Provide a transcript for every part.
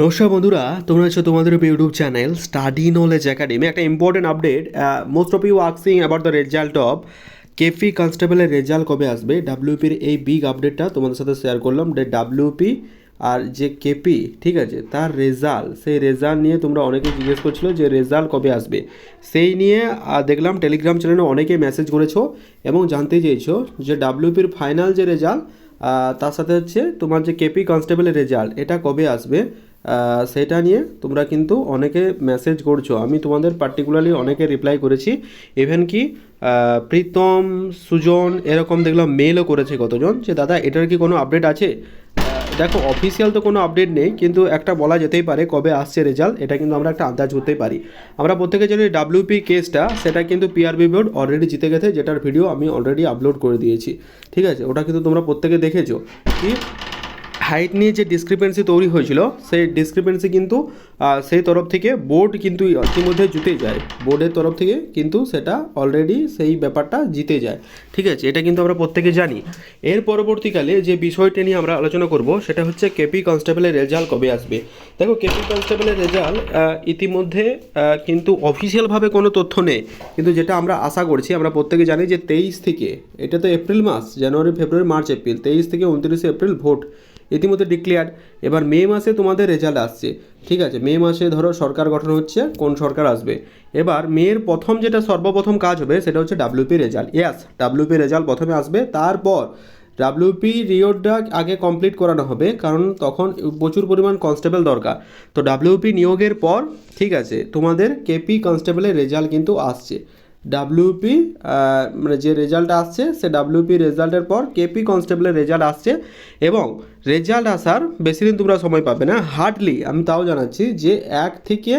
নমস্কার বন্ধুরা, তোমরা আছো তোমাদের YouTube channel study knowledge academy. একটা important update, most of you asking about the result of KP কনস্টেবলের রেজাল্ট কবে আসবে। ডাব্লিউপির এই বিগ আপডেটটা তোমাদের সাথে শেয়ার করলাম। ডাব্লিউপি আর যে কেপি, ঠিক আছে, তার রেজাল্ট, সেই রেজাল্ট নিয়ে তোমরা অনেকে জিজ্ঞেস করছিলো যে রেজাল্ট কবে আসবে। সেই নিয়ে দেখলাম টেলিগ্রাম চ্যানেলে অনেকে মেসেজ করেছো এবং জানতে চেয়েছো যে ডাব্লিউপির ফাইনাল যে রেজাল্ট, তার সাথে হচ্ছে তোমার যে কেপি কনস্টেবলের রেজাল্ট, এটা কবে আসবে সেটা নিয়ে তোমরা কিন্তু অনেকে মেসেজ করছো। আমি তোমাদের পার্টিকুলারলি অনেকে রিপ্লাই করেছি। ইভেন কি প্রীতম, সুজন এরকম দেখলাম মেলও করেছে কতজন যে দাদা এটার কি কোনো আপডেট আছে। দেখো, অফিসিয়াল তো কোনো আপডেট নেই, কিন্তু একটা বলা যেতেই পারে কবে আসছে রেজাল্ট, এটা কিন্তু আমরা একটা আন্দাজ করতেই পারি। আমরা প্রত্যেকে জানি ডাব্লিউপি কেসটা, সেটা কিন্তু পিআরবি বোর্ড অলরেডি জিতে গেছে, যেটার ভিডিও আমি অলরেডি আপলোড করে দিয়েছি। ঠিক আছে, ওটা কিন্তু তোমরা প্রত্যেকে দেখেছো। কি হাইট নিয়ে যে ডিসক্রিপেন্সি তৈরি হয়েছিল, সেই ডিসক্রিপেন্সি কিন্তু সেই তরফ থেকে বোর্ড কিন্তু ইতিমধ্যে জিতে যায়। বোর্ডের তরফ থেকে কিন্তু সেটা অলরেডি সেই ব্যাপারটা জিতে যায়। ঠিক আছে, এটা কিন্তু আমরা প্রত্যেকে জানি। এর পরবর্তীকালে যে বিষয়টা নিয়ে আমরা আলোচনা করব সেটা হচ্ছে কেপি কনস্টেবলের রেজাল্ট কবে আসবে। দেখো, কেপি কনস্টেবলের রেজাল্ট ইতিমধ্যে কিন্তু অফিসিয়ালভাবে কোনো তথ্য নেই, কিন্তু যেটা আমরা আশা করছি, আমরা প্রত্যেকে জানি যে 23 থেকে, এটা তো এপ্রিল মাস, জানুয়ারি ফেব্রুয়ারি মার্চ এপ্রিল, 23 থেকে 29 এপ্রিল ভোট ইতিমধ্যে ডিক্লেয়ার। এবার মে মাসে তোমাদের রেজাল্ট আসছে। ঠিক আছে, মে মাসে ধরো সরকার গঠন হচ্ছে, কোন সরকার আসবে। এবার মেয়ের প্রথম যেটা সর্বপ্রথম কাজ হবে সেটা হচ্ছে ডাব্লিউপি রেজাল্ট। ইয়াস, ডাব্লিউপি রেজাল্ট প্রথমে আসবে, তারপর ডাব্লিউপি রিওটা আগে কমপ্লিট করানো হবে, কারণ তখন প্রচুর পরিমাণ কনস্টেবল দরকার। তো ডাব্লিউপি নিয়োগের পর, ঠিক আছে, তোমাদের কেপি কনস্টেবলের রেজাল্ট কিন্তু আসছে। ডাব্লিউপি মানে যে রেজাল্ট আসছে, সে ডাব্লিউপি রেজাল্টের পর কেপি কনস্টেবলের রেজাল্ট আসছে। এবং রেজাল্ট আসার বেশি দিন তোমরা সময় পাবে না, হার্ডলি আমি তাও জানাচ্ছি যে 1 থেকে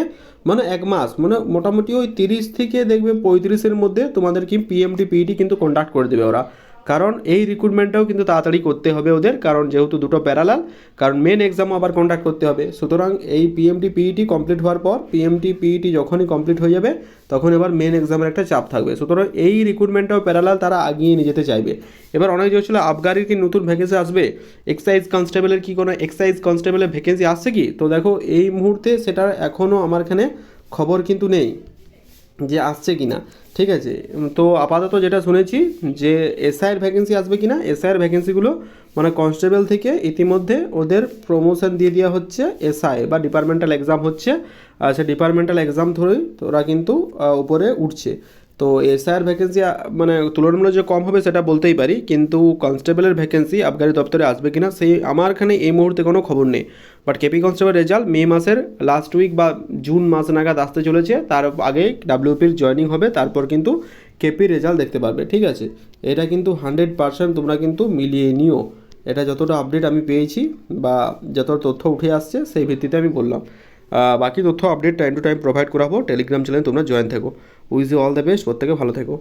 মানে 1 মাস, মানে মোটামুটি ওই 30 থেকে দেখবে 35-এর মধ্যে তোমাদের কি পিএমটি পিইটি কিন্তু কন্ডাক্ট করে দেবে ওরা। কারণ এই রিক্রুটমেন্টটাও কিন্তু তাড়াতাড়ি করতে হবে ওদের, কারণ যেহেতু দুটো প্যারালাল, কারণ মেন এক্সামও আবার কন্ডাক্ট করতে হবে। সুতরাং এই পিএমটি পিইটি কমপ্লিট হওয়ার পর, পিএমটি পিইটি যখনই কমপ্লিট হয়ে যাবে তখন এবার মেন এক্সামের একটা চাপ থাকবে। সুতরাং এই রিক্রুটমেন্টটাও প্যারালাল তারা আগিয়ে নিয়ে যেতে চাইবে। এবার অনেক হচ্ছিল আবগারির কি নতুন ভ্যাকেন্সি আসবে, এক্সাইজ কনস্টেবলের কি কোনো এক্সাইজ কনস্টেবলের ভ্যাকেন্সি আসছে কি। তো দেখো, এই মুহূর্তে সেটা এখনও আমার এখানে খবর কিন্তু নেই যে আসছে কি না। ঠিক আছে, তো আপাতত যেটা শুনেছি যে এসআইয়ের ভ্যাকেন্সি আসবে কি না। এসআইয়ের ভ্যাকেন্সিগুলো মানে কনস্টেবল থেকে ইতিমধ্যে ওদের প্রমোশন দিয়ে দেওয়া হচ্ছে, এসআই বা ডিপার্টমেন্টাল এক্সাম হচ্ছে, সে ডিপার্টমেন্টাল এক্সাম ধরেই তো ওরা কিন্তু উপরে উঠছে। তো এসআইয়ের ভ্যাকেন্সি মানে তুলনামূলক যে কম হবে সেটা বলতেই পারি, কিন্তু কনস্টেবলের ভ্যাকেন্সি আবগারি দপ্তরে আসবে কিনা সেই আমার এখানে এই মুহূর্তে কোনো খবর নেই। বাট কেপি কনস্টেবল রেজাল্ট মে মাসের লাস্ট উইক বা জুন মাস নাগাদ আসতে চলেছে, তার আগে ডাব্লিউপির জয়েনিং হবে, তারপর কিন্তু কেপি রেজাল্ট দেখতে পারবে। ঠিক আছে, এটা কিন্তু 100% তোমরা কিন্তু মিলিয়ে নিও। এটা যতটা আপডেট আমি পেয়েছি বা যত তথ্য উঠে আসছে সেই ভিত্তিতে আমি বললাম। বাকি তথ্য update time to time provide করাবো। টেলিগ্রাম চ্যানেলে তোমরা জয়েন থেকো। Wish you all the best, প্রত্যেকে ভালো থেকো।